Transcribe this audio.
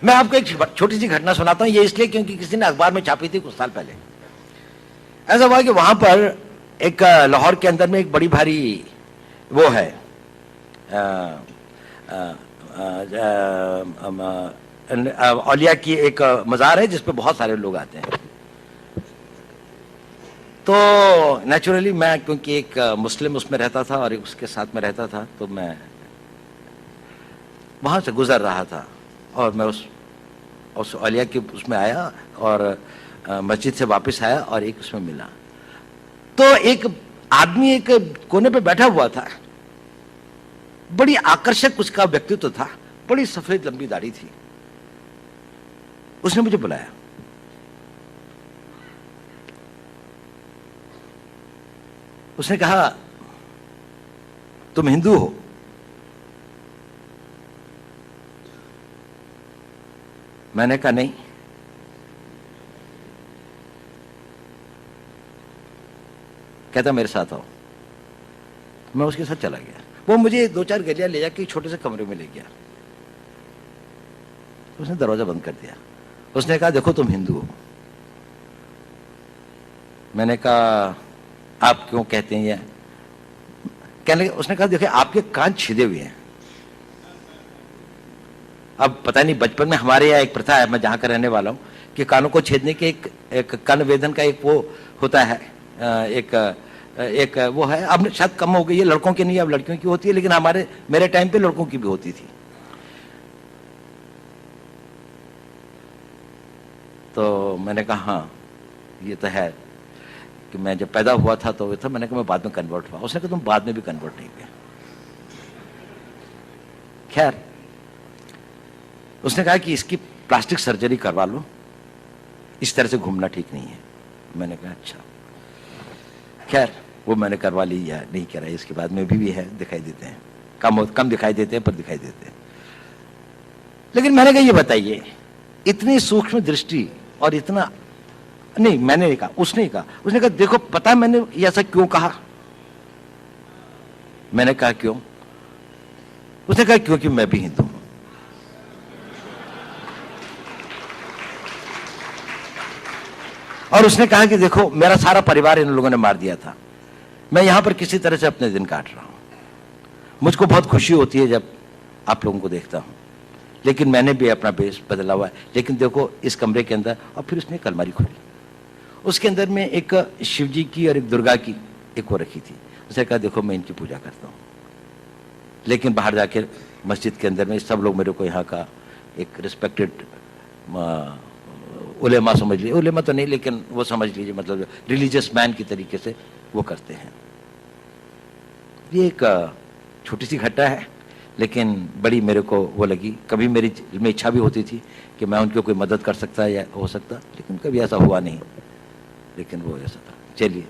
मैं आपको एक छोटी सी घटना सुनाता हूं, ये इसलिए क्योंकि किसी ने अखबार में छापी थी कुछ साल पहले। ऐसा हुआ कि वहां पर एक लाहौर के अंदर में एक बड़ी भारी वो है औलिया की एक मज़ार है जिसपे बहुत सारे लोग आते हैं। तो नेचुरली मैं क्योंकि एक मुस्लिम उसमें रहता था और उसके साथ में रहता था, तो मैं वहां से गुजर रहा था और मैं उस औलिया के उसमें आया और मस्जिद से वापस आया और एक उसमें मिला। तो एक आदमी एक कोने पे बैठा हुआ था, बड़ी आकर्षक उसका व्यक्तित्व था, बड़ी सफेद लंबी दाढ़ी थी। उसने मुझे बुलाया, उसने कहा तुम हिंदू हो? मैंने कहा नहीं। कहता मेरे साथ आओ। मैं उसके साथ चला गया। वो मुझे 2-4 गलियां ले जाके छोटे से कमरे में ले गया। उसने दरवाजा बंद कर दिया। उसने कहा देखो तुम हिंदू हो। मैंने कहा आप क्यों कहते हैं ये? कहने उसने कहा देखिए आपके कान छिदे हुए हैं। अब पता नहीं, बचपन में हमारे यहाँ एक प्रथा है, मैं जहां का रहने वाला हूं, कि कानों को छेदने के एक कर्ण वेदन का एक वो होता है, एक वो है। अब शायद कम हो गई है, लड़कों की नहीं, अब लड़कियों की होती है, लेकिन मेरे टाइम पे लड़कों की भी होती थी। तो मैंने कहा हाँ ये तो है कि मैं जब पैदा हुआ था तो था। मैंने कहा मैं बाद में कन्वर्ट हुआ। उसने कहा तुम बाद में भी कन्वर्ट नहीं हुए। खैर उसने कहा कि इसकी प्लास्टिक सर्जरी करवा लो, इस तरह से घूमना ठीक नहीं है। मैंने कहा अच्छा। खैर वो मैंने करवा ली या नहीं करा, इसके बाद में भी है, दिखाई देते हैं, कम दिखाई देते हैं पर दिखाई देते हैं। लेकिन मैंने कहा ये बताइए इतनी सूक्ष्म दृष्टि और इतना नहीं, मैंने नहीं कहा, उसने कहा। उसने कहा देखो पता है मैंने ये ऐसा क्यों कहा? मैंने कहा क्यों? उसने कहा क्योंकि मैं भी हिंदू हूं। और उसने कहा कि देखो मेरा सारा परिवार इन लोगों ने मार दिया था, मैं यहां पर किसी तरह से अपने दिन काट रहा हूं। मुझको बहुत खुशी होती है जब आप लोगों को देखता हूं, लेकिन मैंने भी अपना बेस बदला हुआ है। लेकिन देखो इस कमरे के अंदर, और फिर उसने एक अलमारी खोली, उसके अंदर में एक शिव जी की और एक दुर्गा की एक वो रखी थी। उसने कहा देखो मैं इनकी पूजा करता हूँ, लेकिन बाहर जाके मस्जिद के अंदर में सब लोग मेरे को यहाँ का एक रिस्पेक्टेड उलेमा समझ लीजिए, उलेमा तो नहीं लेकिन वो समझ लीजिए, मतलब रिलीजियस मैन की तरीके से वो करते हैं। ये एक छोटी सी घटना है, लेकिन बड़ी मेरे को वो लगी। कभी मेरी में इच्छा भी होती थी कि मैं उनकी कोई मदद कर सकता या हो सकता, लेकिन कभी ऐसा हुआ नहीं, लेकिन वो ऐसा था। चलिए